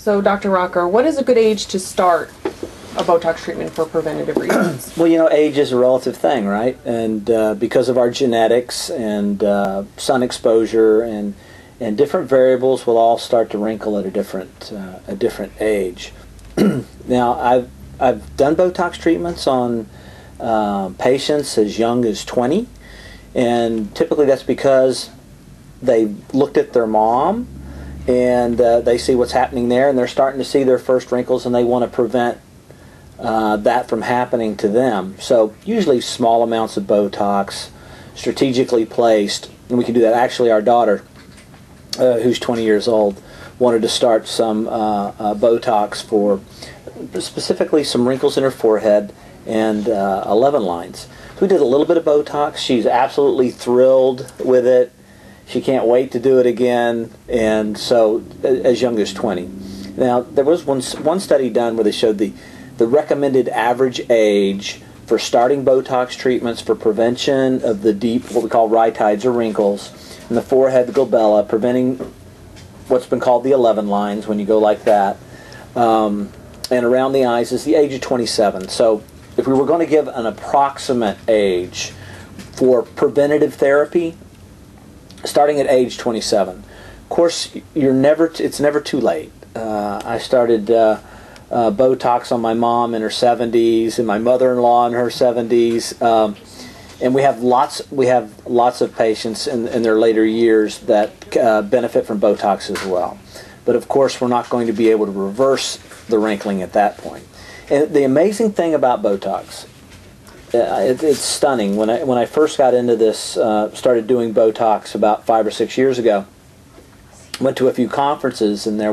So, Dr. Rocker, what is a good age to start a Botox treatment for preventative reasons? Well, you know, age is a relative thing, right? And because of our genetics and sun exposure and different variables will all start to wrinkle at a different age. Now, I've done Botox treatments on patients as young as 20, and typically that's because they looked at their mom and they see what's happening there, and they're starting to see their first wrinkles, and they want to prevent that from happening to them. So usually small amounts of Botox, strategically placed, and we can do that. Actually, our daughter, who's 20 years old, wanted to start some Botox for specifically some wrinkles in her forehead and 11 lines. So we did a little bit of Botox. She's absolutely thrilled with it. She can't wait to do it again, and so as young as 20. Now, there was one study done where they showed the recommended average age for starting Botox treatments for prevention of the deep, what we call rhytides or wrinkles, in the forehead, the glabella, preventing what's been called the 11 lines when you go like that, and around the eyes is the age of 27. So if we were going to give an approximate age for preventative therapy, starting at age 27. Of course, it's never too late. I started Botox on my mom in her 70s and my mother-in-law in her 70s, and we have lots of patients in their later years that benefit from Botox as well. But of course, we're not going to be able to reverse the wrinkling at that point. And the amazing thing about Botox, it's stunning. When I first got into this, started doing Botox about 5 or 6 years ago, went to a few conferences, and they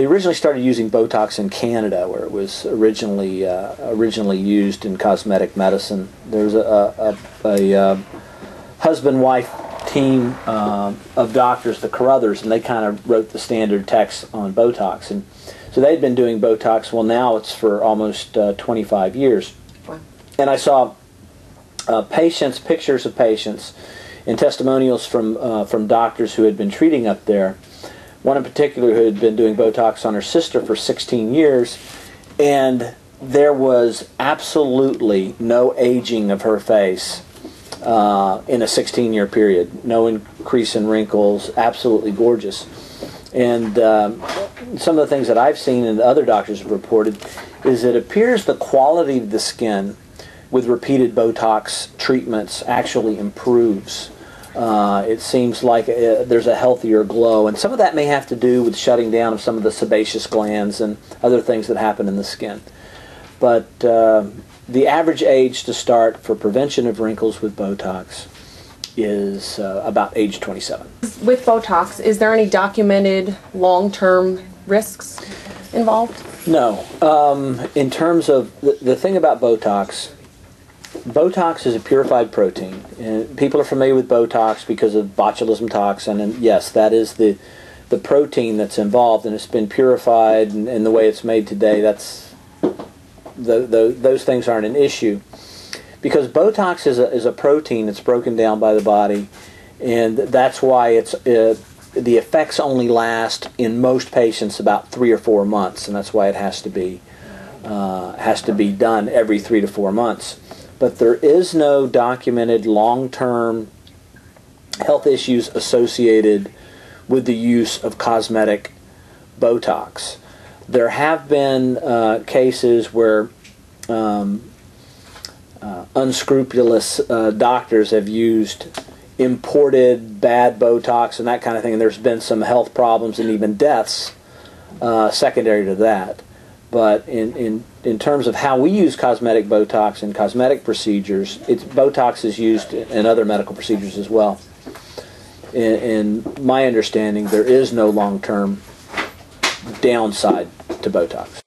originally started using Botox in Canada, where it was originally used in cosmetic medicine. There's a husband-wife team of doctors, the Carruthers, and they kind of wrote the standard text on Botox. And so they'd been doing Botox. Well, now it's for almost 25 years. Wow. And I saw pictures of patients, and testimonials from doctors who had been treating up there. One in particular who had been doing Botox on her sister for 16 years, and there was absolutely no aging of her face in a 16-year period. No increase in wrinkles, absolutely gorgeous. And some of the things that I've seen and other doctors have reported is it appears the quality of the skin with repeated Botox treatments actually improves. It seems like there's a healthier glow, and some of that may have to do with shutting down of some of the sebaceous glands and other things that happen in the skin. But the average age to start for prevention of wrinkles with Botox is about age 27. With Botox, is there any documented long-term risks involved? No. In terms of the thing about Botox, Botox is a purified protein. And people are familiar with Botox because of botulism toxin, and yes, that is the protein that's involved, and it's been purified, and the way it's made today, those things aren't an issue. Because Botox is a protein that's broken down by the body, and that's why the effects only last in most patients about 3 or 4 months, and that's why it has to be done every 3 to 4 months. But there is no documented long-term health issues associated with the use of cosmetic Botox. There have been cases where unscrupulous doctors have used imported bad Botox and that kind of thing, and there's been some health problems and even deaths secondary to that. But in terms of how we use cosmetic Botox in cosmetic procedures, Botox is used in other medical procedures as well. In my understanding, there is no long-term downside to Botox.